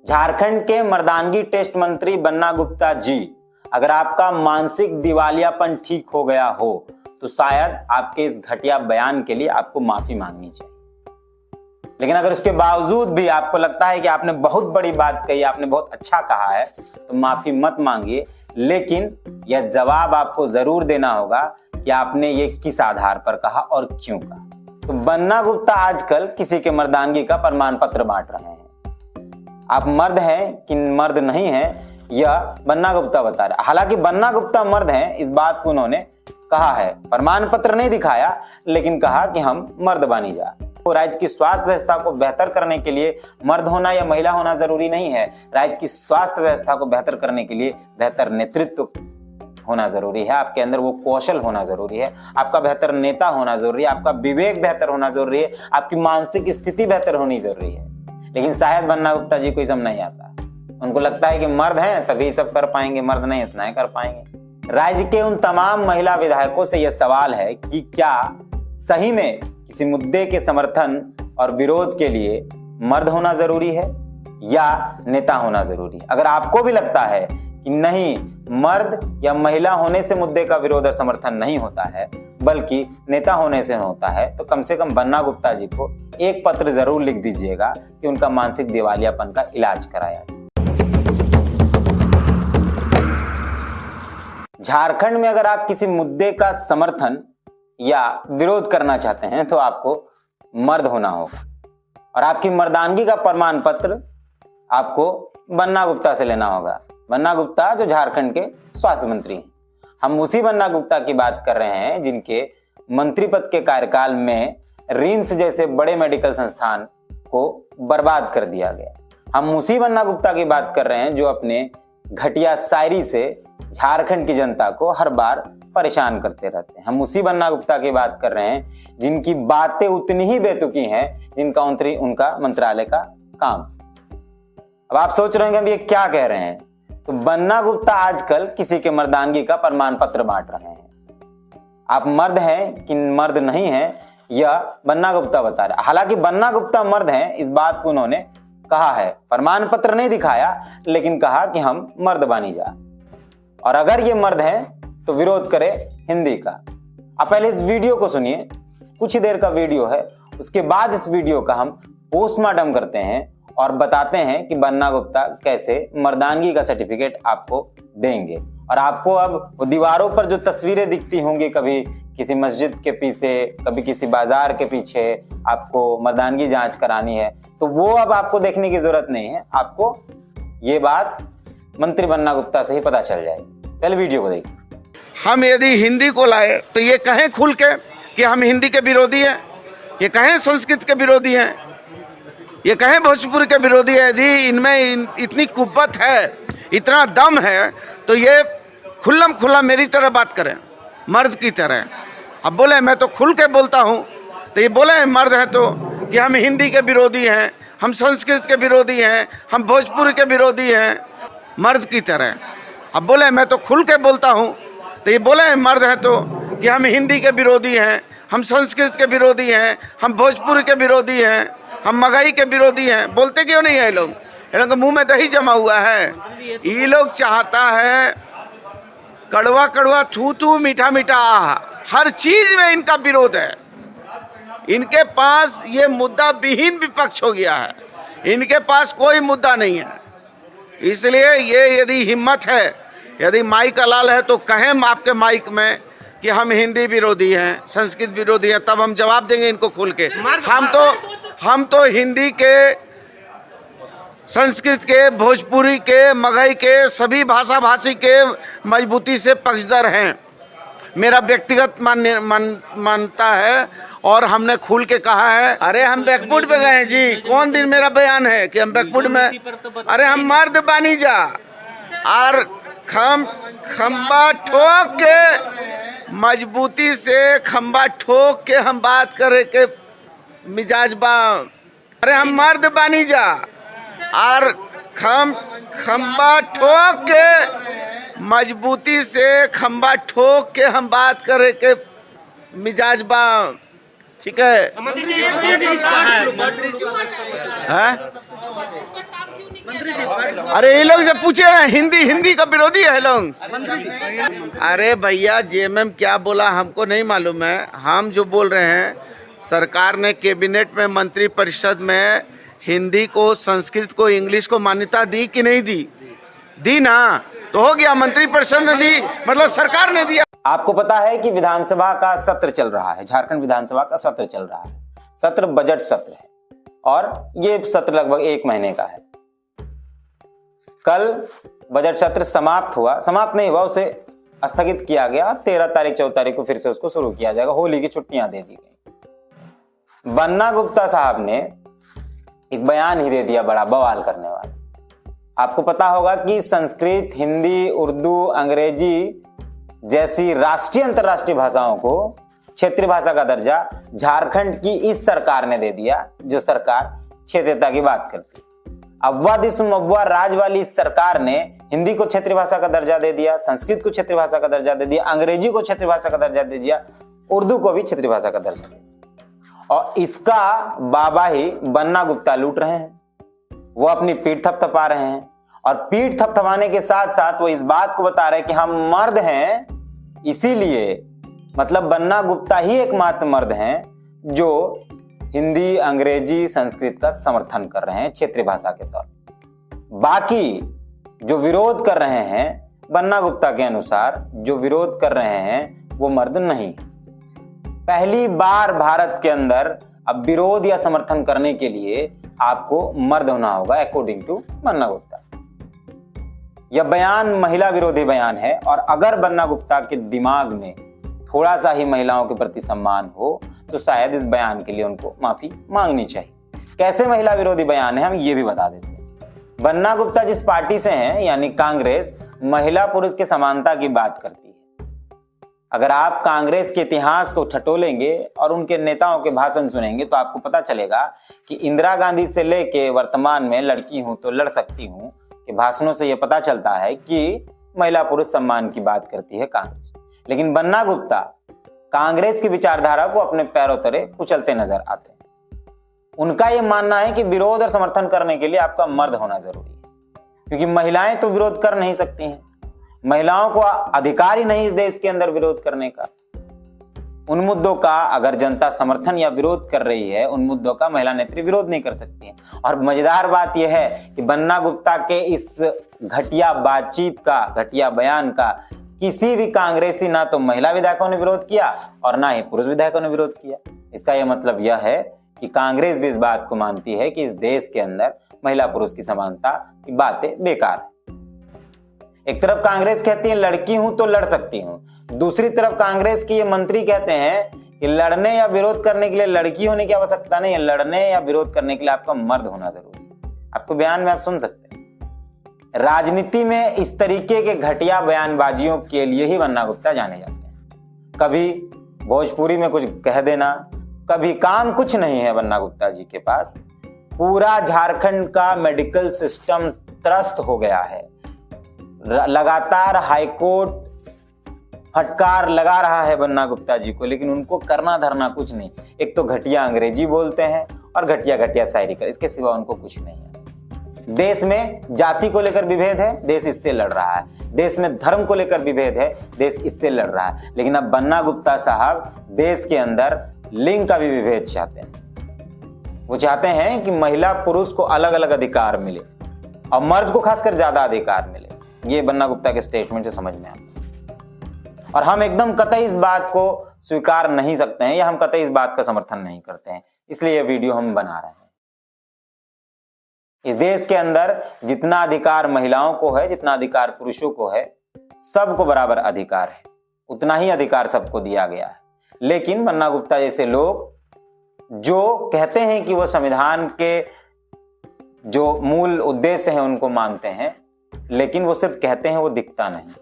झारखंड के मर्दानगी टेस्ट मंत्री बन्ना गुप्ता जी, अगर आपका मानसिक दिवालियापन ठीक हो गया हो तो शायद आपके इस घटिया बयान के लिए आपको माफी मांगनी चाहिए। लेकिन अगर उसके बावजूद भी आपको लगता है कि आपने बहुत बड़ी बात कही, आपने बहुत अच्छा कहा है, तो माफी मत मांगिए, लेकिन यह जवाब आपको जरूर देना होगा कि आपने ये किस आधार पर कहा और क्यों कहा। तो बन्ना गुप्ता आजकल किसी के मर्दानगी का प्रमाण पत्र बांट रहे हैं। आप मर्द हैं कि मर्द नहीं हैं, यह बन्ना गुप्ता बता रहे। हालांकि बन्ना गुप्ता मर्द हैं, इस बात को उन्होंने कहा है, प्रमाण पत्र नहीं दिखाया, लेकिन कहा कि हम मर्द बानी जा। तो राज्य की स्वास्थ्य व्यवस्था को बेहतर करने के लिए मर्द होना या महिला होना जरूरी नहीं है। राज्य की स्वास्थ्य व्यवस्था को बेहतर करने के लिए बेहतर नेतृत्व होना जरूरी है, आपके अंदर वो कौशल होना जरूरी है, आपका बेहतर नेता होना जरूरी है, आपका विवेक बेहतर होना जरूरी है, आपकी मानसिक स्थिति बेहतर होनी जरूरी है। लेकिन शायद बन्ना गुप्ता जी को ये सब नहीं आता। उनको लगता है कि मर्द हैं तभी सब कर पाएंगे, मर्द नहीं इतना ही कर पाएंगे। राज्य के उन तमाम महिला विधायकों से यह सवाल है कि क्या सही में किसी मुद्दे के समर्थन और विरोध के लिए मर्द होना जरूरी है या नेता होना जरूरी है। अगर आपको भी लगता है कि नहीं, मर्द या महिला होने से मुद्दे का विरोध और समर्थन नहीं होता है बल्कि नेता होने से होता है, तो कम से कम बन्ना गुप्ता जी को एक पत्र जरूर लिख दीजिएगा कि उनका मानसिक दिवालियापन का इलाज कराया जाए। झारखंड में अगर आप किसी मुद्दे का समर्थन या विरोध करना चाहते हैं तो आपको मर्द होना होगा और आपकी मर्दानगी का प्रमाण पत्र आपको बन्ना गुप्ता से लेना होगा। बन्ना गुप्ता जो झारखंड के स्वास्थ्य मंत्री हैं। हम उसी बन्ना गुप्ता की बात कर रहे हैं जिनके मंत्री पद के कार्यकाल में रिम्स जैसे बड़े मेडिकल संस्थान को बर्बाद कर दिया गया। हम उसी बन्ना गुप्ता की बात कर रहे हैं जो अपने घटिया शायरी से झारखंड की जनता को हर बार परेशान करते रहते हैं। हम उसी बन्ना गुप्ता की बात कर रहे हैं जिनकी बातें उतनी ही बेतुकी हैं जिनका उनका मंत्रालय का काम। अब आप सोच रहे हैं कि ये क्या कह रहे हैं। तो बन्ना गुप्ता आजकल किसी के मर्दानगी का प्रमाण पत्र बांट रहे हैं। आप मर्द हैं कि मर्द नहीं हैं, यह बन्ना गुप्ता बता रहे। हालांकि बन्ना गुप्ता मर्द हैं, इस बात को उन्होंने कहा है, प्रमाण पत्र नहीं दिखाया, लेकिन कहा कि हम मर्द बानी जा। और अगर ये मर्द हैं तो विरोध करे हिंदी का। आप पहले इस वीडियो को सुनिए, कुछ ही देर का वीडियो है। उसके बाद इस वीडियो का हम पोस्टमार्टम करते हैं और बताते हैं कि बन्ना गुप्ता कैसे मर्दानगी का सर्टिफिकेट आपको देंगे। और आपको अब वो दीवारों पर जो तस्वीरें दिखती होंगी, कभी किसी मस्जिद के पीछे, कभी किसी बाजार के पीछे आपको मर्दानगी जांच करानी है, तो वो अब आपको देखने की जरूरत नहीं है। आपको ये बात मंत्री बन्ना गुप्ता से ही पता चल जाएगी। पहले वीडियो को देखिए। हम यदि हिंदी को लाए तो ये कहें खुल के कि हम हिंदी के विरोधी हैं, ये कहें संस्कृत के विरोधी हैं, ये कहें भोजपुरी के विरोधी है। यदि इनमें इतनी कुव्वत है, इतना दम है, तो ये खुल्लम खुल्ला मेरी तरह बात करें, मर्द की तरह। अब बोले मैं तो खुल के बोलता हूँ, तो ये बोले मर्द हैं तो कि हम हिंदी के विरोधी हैं, हम संस्कृत के विरोधी हैं, हम भोजपुरी के विरोधी हैं, मर्द की तरह। अब बोले मैं तो खुल के बोलता हूँ, तो ये बोले मर्द हैं तो कि हम हिंदी के विरोधी हैं, हम संस्कृत के विरोधी हैं, हम भोजपुरी के विरोधी हैं, हम महंगाई के विरोधी हैं। बोलते क्यों नहीं है ये लोग? इन लोगों के मुंह में दही जमा हुआ है। ये लोग चाहता है कड़वा कड़वा, थू थू, मीठा मीठा, हर चीज में इनका विरोध है। इनके पास ये मुद्दा विहीन विपक्ष हो गया है, इनके पास कोई मुद्दा नहीं है। इसलिए ये यदि हिम्मत है, यदि माइक हलाल है, तो कहें आपके माइक में कि हम हिंदी विरोधी हैं, संस्कृत विरोधी हैं, तब हम जवाब देंगे इनको खुल के। हम तो हिंदी के, संस्कृत के, भोजपुरी के, मगही के, सभी भाषा भाषी के मजबूती से पक्षधर हैं। मेरा व्यक्तिगत मानता है और हमने खुल के कहा है। अरे हम बैकफुट पे गए हैं जी, कौन दिन मेरा बयान है कि हम बैकफुट में? अरे हम मर्द बानी जा और खंबा ठोक के, मजबूती से खंबा ठोक के हम बात करे के मिजाज बा। अरे हम मर्द बानी जा और खंबा ठोक के, मजबूती से खंबा ठोक के हम बात करे के मिजाज बा। ठीक है? अरे ये लोग जब पूछे ना हिंदी का विरोधी है लोग। अरे भैया जेएमएम क्या बोला हमको नहीं मालूम है। हम जो बोल रहे हैं, सरकार ने कैबिनेट में मंत्री परिषद में हिंदी को, संस्कृत को, इंग्लिश को मान्यता दी कि नहीं दी? दी ना, तो हो गया। मंत्री परिषद ने दी मतलब सरकार ने दिया। आपको पता है कि विधानसभा का सत्र चल रहा है, झारखंड विधानसभा का सत्र चल रहा है। सत्र बजट सत्र है और ये सत्र लगभग 1 महीने का है। कल बजट सत्र समाप्त नहीं हुआ, उसे स्थगित किया गया। 13 तारीख 14 तारीख को फिर से उसको शुरू किया जाएगा। होली की छुट्टियां दे दी गई। बन्ना गुप्ता साहब ने एक बयान ही दे दिया बड़ा बवाल करने वाला। आपको पता होगा कि संस्कृत, हिंदी, उर्दू, अंग्रेजी जैसी राष्ट्रीय अंतरराष्ट्रीय भाषाओं को क्षेत्रीय भाषा का दर्जा झारखंड की इस सरकार ने दे दिया, जो सरकार क्षेत्रीयता की बात करती। अव्वा दिसुम अव्वा राज वाली इस सरकार ने हिंदी को क्षेत्रीय भाषा का दर्जा दे दिया, संस्कृत को क्षेत्रीय भाषा का दर्जा दे दिया, अंग्रेजी को क्षेत्रीय भाषा का दर्जा दे दिया, उर्दू को भी क्षेत्रीय भाषा का दर्जा दे दिया। और इसका बाबा ही बन्ना गुप्ता लूट रहे हैं। वो अपनी पीठ थपथपा रहे हैं और पीठ थपथपाने के साथ साथ वो इस बात को बता रहे हैं कि हम मर्द हैं, इसीलिए मतलब बन्ना गुप्ता ही एकमात्र मर्द हैं जो हिंदी, अंग्रेजी, संस्कृत का समर्थन कर रहे हैं क्षेत्रीय भाषा के तौर पर। बाकी जो विरोध कर रहे हैं, बन्ना गुप्ता के अनुसार जो विरोध कर रहे हैं वो मर्द नहीं। पहली बार भारत के अंदर अब विरोध या समर्थन करने के लिए आपको मर्द होना होगा, अकॉर्डिंग टू बन्ना गुप्ता। यह बयान महिला विरोधी बयान है और अगर बन्ना गुप्ता के दिमाग में थोड़ा सा ही महिलाओं के प्रति सम्मान हो तो शायद इस बयान के लिए उनको माफी मांगनी चाहिए। कैसे महिला विरोधी बयान है हम ये भी बता देते हैं। बन्ना गुप्ता जिस पार्टी से हैं यानी कांग्रेस, महिला पुरुष के समानता की बात करती है। अगर आप कांग्रेस के इतिहास को ठटोलेंगे और उनके नेताओं के भाषण सुनेंगे तो आपको पता चलेगा कि इंदिरा गांधी से लेके वर्तमान में लड़की हूं तो लड़ सकती हूं के भाषणों से यह पता चलता है कि महिला पुरुष सम्मान की बात करती है कांग्रेस। लेकिन बन्ना गुप्ता कांग्रेस की विचारधारा को अपने पैरों तले कुचलते नजर आते हैं। उनका यह मानना है कि विरोध और समर्थन करने के लिए आपका मर्द होना जरूरी है, क्योंकि महिलाएं तो विरोध कर नहीं सकती हैं। महिलाओं को अधिकार ही नहीं इस देश के अंदर विरोध करने का। उन मुद्दों का अगर जनता समर्थन या विरोध कर रही है, उन मुद्दों का महिला नेत्री विरोध नहीं कर सकती है। और मजेदार बात यह है कि बन्ना गुप्ता के इस घटिया बातचीत का, घटिया बयान का किसी भी कांग्रेसी ना तो महिला विधायकों ने विरोध किया और ना ही पुरुष विधायकों ने विरोध किया। इसका यह मतलब यह है कि कांग्रेस भी इस बात को मानती है कि इस देश के अंदर महिला पुरुष की समानता की बातें बेकार है। एक तरफ कांग्रेस कहती है लड़की हूं तो लड़ सकती हूं, दूसरी तरफ कांग्रेस के ये मंत्री कहते हैं कि लड़ने या विरोध करने के लिए लड़की होने की आवश्यकता नहीं है, लड़ने या विरोध करने के लिए आपका मर्द होना जरूरी है। आपको बयान में आप सुन सकते हैं। राजनीति में इस तरीके के घटिया बयानबाजियों के लिए ही बन्ना गुप्ता जाने जाते हैं। कभी भोजपुरी में कुछ कह देना, कभी काम कुछ नहीं है बन्ना गुप्ता जी के पास। पूरा झारखंड का मेडिकल सिस्टम त्रस्त हो गया है। लगातार हाईकोर्ट फटकार लगा रहा है बन्ना गुप्ता जी को, लेकिन उनको करना धरना कुछ नहीं। एक तो घटिया अंग्रेजी बोलते हैं और घटिया घटिया शायरी कर, इसके सिवा उनको कुछ नहीं है। देश में जाति को लेकर विभेद है, देश इससे लड़ रहा है। देश में धर्म को लेकर विभेद है, देश इससे लड़ रहा है। लेकिन अब बन्ना गुप्ता साहब देश के अंदर लिंग का भी विभेद चाहते हैं। वो चाहते हैं कि महिला पुरुष को अलग अलग अधिकार मिले और मर्द को खासकर ज्यादा अधिकार मिले। ये बन्ना गुप्ता के स्टेटमेंट से समझ में आता है और हम एकदम कतई इस बात को स्वीकार नहीं सकते हैं या हम कतई इस बात का समर्थन नहीं करते हैं। इसलिए यह वीडियो हम बना रहे हैं। इस देश के अंदर जितना अधिकार महिलाओं को है, जितना अधिकार पुरुषों को है, सबको बराबर अधिकार है, उतना ही अधिकार सबको दिया गया है। लेकिन बन्ना गुप्ता जैसे लोग जो कहते हैं कि वो संविधान के जो मूल उद्देश्य हैं उनको मानते हैं, लेकिन वो सिर्फ कहते हैं, वो दिखता नहीं।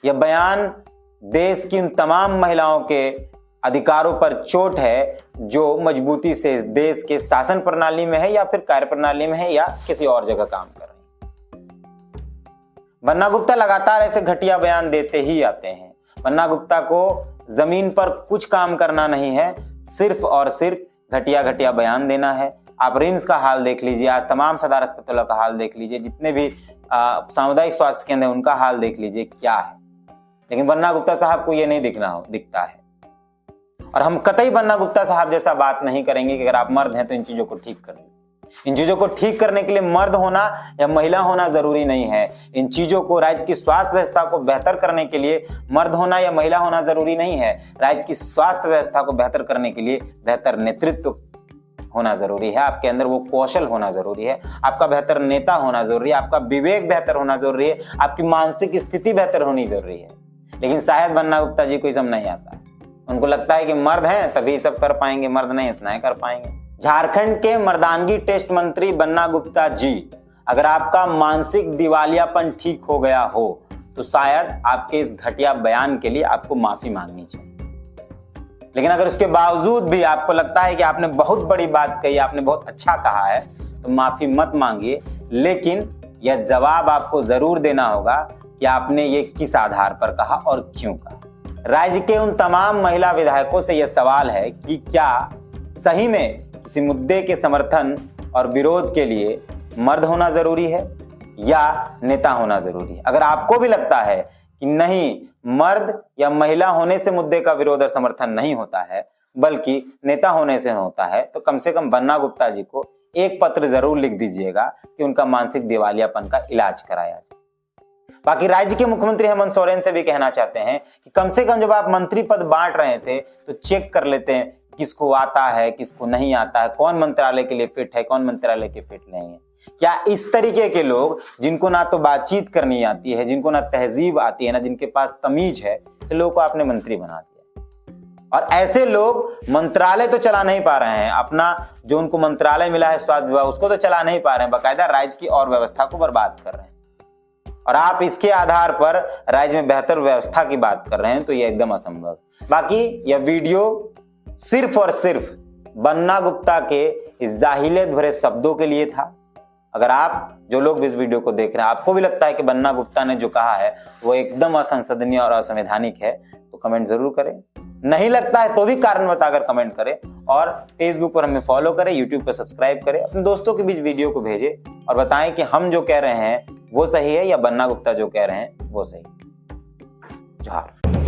यह बयान देश की उन तमाम महिलाओं के अधिकारों पर चोट है जो मजबूती से इस देश के शासन प्रणाली में है या फिर कार्य प्रणाली में है या किसी और जगह काम कर रहे हैं। बन्ना गुप्ता लगातार ऐसे घटिया बयान देते ही आते हैं। बन्ना गुप्ता को जमीन पर कुछ काम करना नहीं है, सिर्फ और सिर्फ घटिया घटिया बयान देना है, आप रिम्स का हाल देख लीजिए, आज तमाम सदर अस्पतालों का हाल देख लीजिए, जितने भी सामुदायिक स्वास्थ्य केंद्र उनका हाल देख लीजिए क्या है। लेकिन बन्ना गुप्ता साहब को ये नहीं दिखता है। और हम कतई बन्ना गुप्ता साहब जैसा बात नहीं करेंगे कि अगर आप मर्द हैं तो इन चीजों को ठीक कर दें। इन चीजों को ठीक करने के लिए मर्द होना या महिला होना जरूरी नहीं है। इन चीजों को, राज्य की स्वास्थ्य व्यवस्था को बेहतर करने के लिए मर्द होना या महिला होना जरूरी नहीं है। राज्य की स्वास्थ्य व्यवस्था को बेहतर करने के लिए बेहतर नेतृत्व होना जरूरी है, आपके अंदर वो कौशल होना जरूरी है, आपका बेहतर नेता होना जरूरी है, आपका विवेक बेहतर होना जरूरी है, आपकी मानसिक स्थिति बेहतर होनी जरूरी है। लेकिन शायद बन्ना गुप्ता जी को ये सब नहीं आता। उनको लगता है कि मर्द हैं तभी सब कर पाएंगे, मर्द नहीं इतना ही कर पाएंगे। झारखंड के मर्दानगी टेस्ट मंत्री बन्ना गुप्ता जी, अगर आपका मानसिक दिवालियापन ठीक हो गया हो तो शायद आपके इस घटिया बयान के लिए आपको माफी मांगनी चाहिए। लेकिन अगर उसके बावजूद भी आपको लगता है कि आपने बहुत बड़ी बात कही, आपने बहुत अच्छा कहा है, तो माफी मत मांगिए। लेकिन यह जवाब आपको जरूर देना होगा कि आपने ये किस आधार पर कहा और क्यों कहा। राज्य के उन तमाम महिला विधायकों से यह सवाल है कि क्या सही में किसी मुद्दे के समर्थन और विरोध के लिए मर्द होना जरूरी है या नेता होना जरूरी है। अगर आपको भी लगता है कि नहीं, मर्द या महिला होने से मुद्दे का विरोध और समर्थन नहीं होता है बल्कि नेता होने से होता है, तो कम से कम बन्ना गुप्ता जी को एक पत्र जरूर लिख दीजिएगा कि उनका मानसिक दिवालियापन का इलाज कराया जाए। बाकी राज्य के मुख्यमंत्री हेमंत सोरेन से भी कहना चाहते हैं कि कम से कम जब आप मंत्री पद बांट रहे थे तो चेक कर लेते हैं किसको आता है, किसको नहीं आता है, कौन मंत्रालय के लिए फिट है, कौन मंत्रालय के फिट नहीं है। क्या इस तरीके के लोग, जिनको ना तो बातचीत करनी आती है, जिनको ना तहजीब आती है, ना जिनके पास तमीज है, ऐसे लोगों को आपने मंत्री बना दिया। और ऐसे लोग मंत्रालय तो चला नहीं पा रहे हैं, अपना जो उनको मंत्रालय मिला है स्वास्थ्य विभाग उसको तो चला नहीं पा रहे हैं, बाकायदा राज्य की और व्यवस्था को बर्बाद कर रहे हैं। और आप इसके आधार पर राज्य में बेहतर व्यवस्था की बात कर रहे हैं, तो यह एकदम असंभव। बाकी यह वीडियो सिर्फ और सिर्फ बन्ना गुप्ता के इस जाहिलियत भरे शब्दों के लिए था। अगर आप, जो लोग भी इस वीडियो को देख रहे हैं, आपको भी लगता है कि बन्ना गुप्ता ने जो कहा है वो एकदम असंसदनीय और असंवैधानिक है, तो कमेंट जरूर करें। नहीं लगता है तो भी कारण बताकर कमेंट करें। और फेसबुक पर हमें फॉलो करें, यूट्यूब पर सब्सक्राइब करें, अपने दोस्तों के बीच वीडियो को भेजें और बताएं कि हम जो कह रहे हैं वो सही है या बन्ना गुप्ता जो कह रहे हैं वो सही है। जोहार।